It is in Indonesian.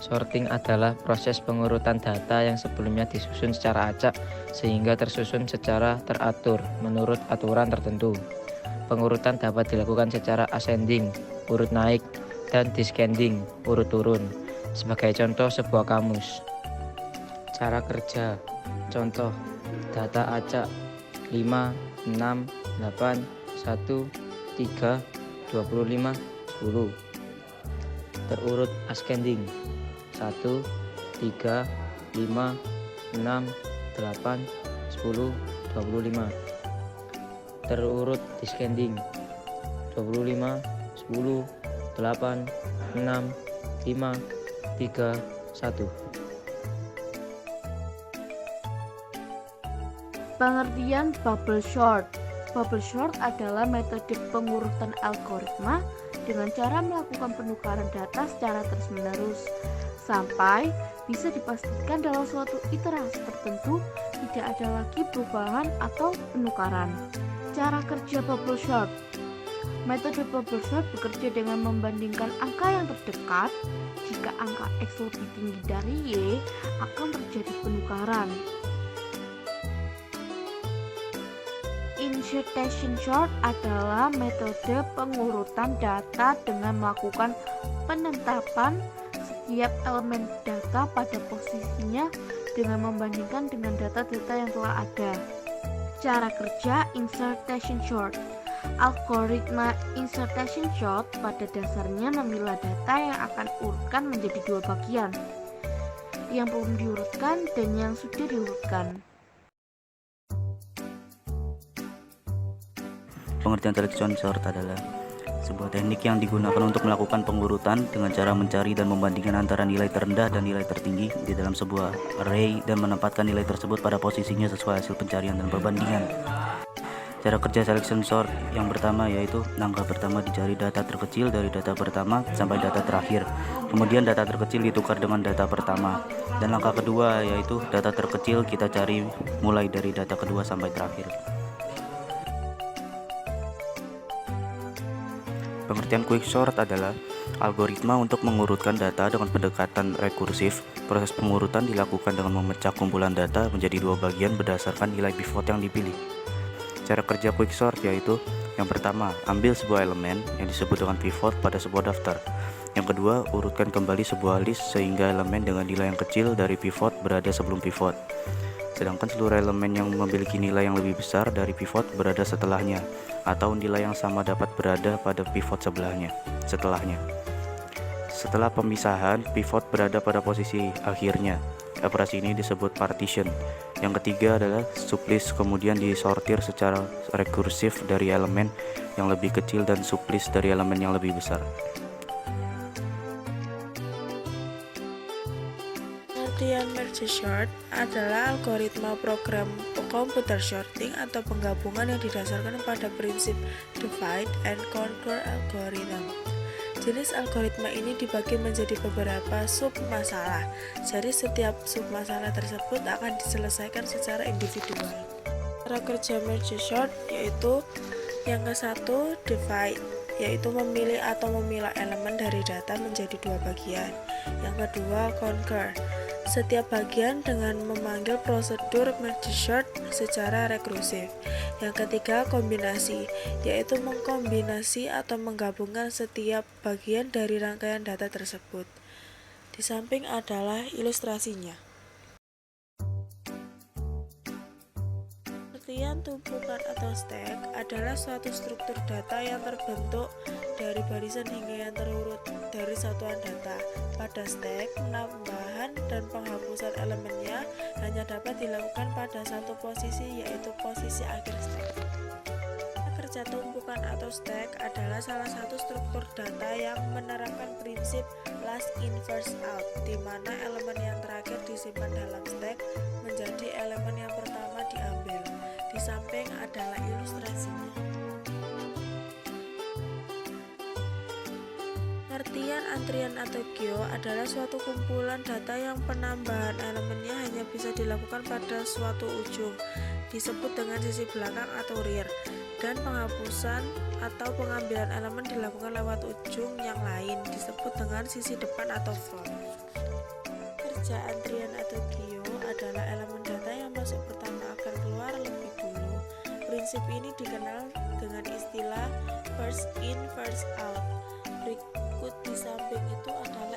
Sorting adalah proses pengurutan data yang sebelumnya disusun secara acak sehingga tersusun secara teratur menurut aturan tertentu. Pengurutan dapat dilakukan secara ascending, urut naik, dan descending, urut turun. Sebagai contoh sebuah kamus. Cara kerja. Contoh, data acak 5, 6, 8, 1, 3, 25, 10. Terurut ascending 1, 3, 5, 6, 8, 10, 25. Terurut descending 25, 10, 8, 6, 5, 3, 1. Pengertian bubble sort. Bubble sort adalah metode pengurutan algoritma dengan cara melakukan penukaran data secara terus-menerus sampai bisa dipastikan dalam suatu iterasi tertentu tidak ada lagi perubahan atau penukaran. Cara kerja bubble sort. Metode bubble sort bekerja dengan membandingkan angka yang terdekat. Jika angka X lebih tinggi dari Y, akan terjadi penukaran. Insertion sort adalah metode pengurutan data dengan melakukan penetapan setiap elemen data pada posisinya dengan membandingkan dengan data-data yang telah ada. Cara kerja insertion sort. Algoritma insertion sort pada dasarnya memilah data yang akan urutkan menjadi dua bagian, yang belum diurutkan dan yang sudah diurutkan. Pengertian selection sort adalah sebuah teknik yang digunakan untuk melakukan pengurutan dengan cara mencari dan membandingkan antara nilai terendah dan nilai tertinggi di dalam sebuah array dan menempatkan nilai tersebut pada posisinya sesuai hasil pencarian dan perbandingan. Cara kerja selection sort yang pertama yaitu langkah pertama dicari data terkecil dari data pertama sampai data terakhir. Kemudian data terkecil ditukar dengan data pertama. Dan langkah kedua yaitu data terkecil kita cari mulai dari data kedua sampai terakhir. Pengertian quicksort adalah algoritma untuk mengurutkan data dengan pendekatan rekursif. Proses pengurutan dilakukan dengan memecah kumpulan data menjadi dua bagian berdasarkan nilai pivot yang dipilih. Cara kerja quicksort yaitu yang pertama, ambil sebuah elemen yang disebut dengan pivot pada sebuah daftar. Yang kedua, urutkan kembali sebuah list sehingga elemen dengan nilai yang kecil dari pivot berada sebelum pivot. Sedangkan seluruh elemen yang memiliki nilai yang lebih besar dari pivot berada setelahnya, atau nilai yang sama dapat berada pada pivot setelahnya. Setelah pemisahan, pivot berada pada posisi akhirnya. Operasi ini disebut partition. Yang ketiga adalah sublist, kemudian disortir secara rekursif dari elemen yang lebih kecil dan sublist dari elemen yang lebih besar. Pengertian merge sort adalah algoritma program komputer sorting atau penggabungan yang didasarkan pada prinsip divide and conquer algorithm. Jenis algoritma ini dibagi menjadi beberapa sub-masalah, jadi setiap sub-masalah tersebut akan diselesaikan secara individual. Cara kerja merge sort yaitu yang ke-1 divide, yaitu memilih atau memilah elemen dari data menjadi dua bagian. Yang kedua conquer, setiap bagian dengan memanggil prosedur merge sort secara rekursif. Yang ketiga kombinasi, yaitu mengkombinasi atau menggabungkan setiap bagian dari rangkaian data tersebut. Di samping adalah ilustrasinya. Pengertian tumpukan atau stack adalah suatu struktur data yang terbentuk dari barisan hingga yang terurut dari satuan data. Pada stack, penambahan dan penghapusan elemennya hanya dapat dilakukan pada satu posisi, yaitu posisi akhir stack. Kerja tumpukan atau stack adalah salah satu struktur data yang menerapkan prinsip last in first out, di mana elemen yang terakhir disimpan dalam stack menjadi elemen yang pertama diambil. Di samping adalah ilustrasinya. Pengertian antrian atau queue adalah suatu kumpulan data yang penambahan elemennya hanya bisa dilakukan pada suatu ujung, disebut dengan sisi belakang atau rear, dan penghapusan atau pengambilan elemen dilakukan lewat ujung yang lain, disebut dengan sisi depan atau front. saja antrian atau queue adalah elemen data yang masuk pertama akan keluar lebih dulu. Prinsip ini dikenal dengan istilah first in first out. Berikut di samping itu adalah